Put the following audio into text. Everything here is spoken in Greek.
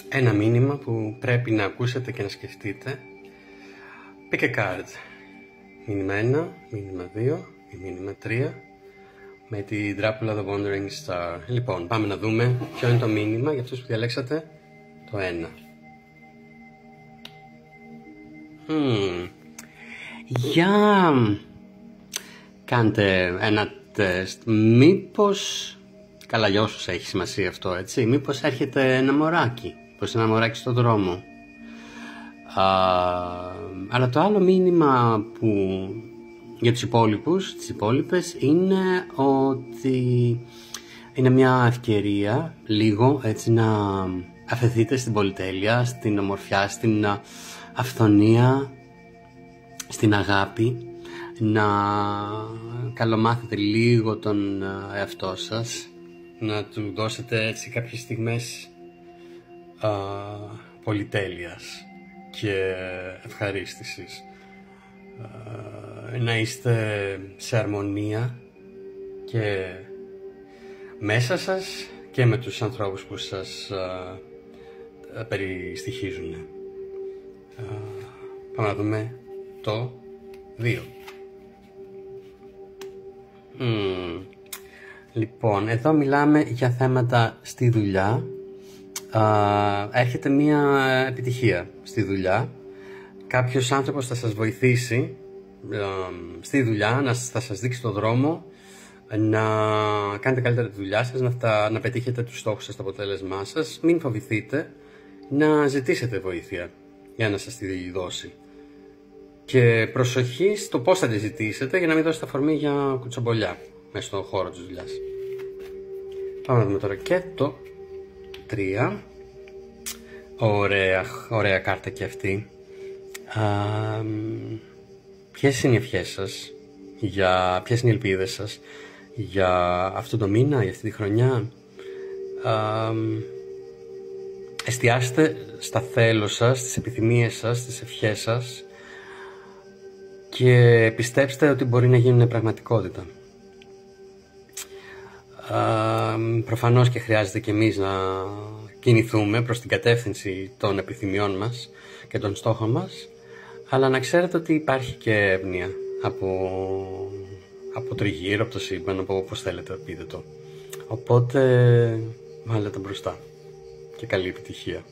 Ένα μήνυμα που πρέπει να ακούσετε και να σκεφτείτε. Pick a card. Μήνυμα 1, μήνυμα 2 ή μήνυμα 3 με τη Dracula the Wandering Star. Λοιπόν, πάμε να δούμε ποιο είναι το μήνυμα για αυτούς που διαλέξατε το 1. Για κάντε ένα τεστ. Μήπως, καλά για όσους έχει σημασία αυτό, έτσι, μήπως έρχεται ένα μωράκι, πως ένα μωράκι στον δρόμο. Αλλά το άλλο μήνυμα που για τους υπόλοιπους, τις υπόλοιπες, είναι ότι είναι μια ευκαιρία λίγο έτσι να αφαιθείτε στην πολυτέλεια, στην ομορφιά, στην αυθονία, στην αγάπη, να καλομάθετε λίγο τον εαυτό σας, να του δώσετε έτσι κάποιες στιγμές πολυτέλειας και ευχαρίστησης, να είστε σε αρμονία και μέσα σας και με τους ανθρώπους που σας περιστοιχίζουν. Πάμε να δούμε το 2. Λοιπόν, εδώ μιλάμε για θέματα στη δουλειά. Έρχεται μια επιτυχία στη δουλειά. Κάποιος άνθρωπος θα σας βοηθήσει στη δουλειά, θα σας δείξει το δρόμο, να κάνετε καλύτερα τη δουλειά σας, να πετύχετε τους στόχους σας, το αποτέλεσμά σας. Μην φοβηθείτε να ζητήσετε βοήθεια για να σας τη δώσει. Και προσοχή στο πώς θα τη ζητήσετε για να μην δώσετε αφορμή για κουτσομπολιά μέσα στον χώρο της δουλειάς. Πάμε να δούμε τώρα και το 3. Ωραία κάρτα και αυτή. Ποιες είναι οι ευχές σας, ποιες είναι οι ελπίδες σας για αυτό το μήνα, για αυτή τη χρονιά? Εστιάστε στα θέλω σας, στις επιθυμίες σας, στις ευχές σας και πιστέψτε ότι μπορεί να γίνουν πραγματικότητα. Προφανώς και χρειάζεται και εμείς να κινηθούμε προς την κατεύθυνση των επιθυμιών μας και των στόχων μας, αλλά να ξέρετε ότι υπάρχει και εύνοια από τριγύρω, από το σύμπαν, από όπως θέλετε πείτε το. Οπότε βάλτε τα μπροστά και καλή επιτυχία.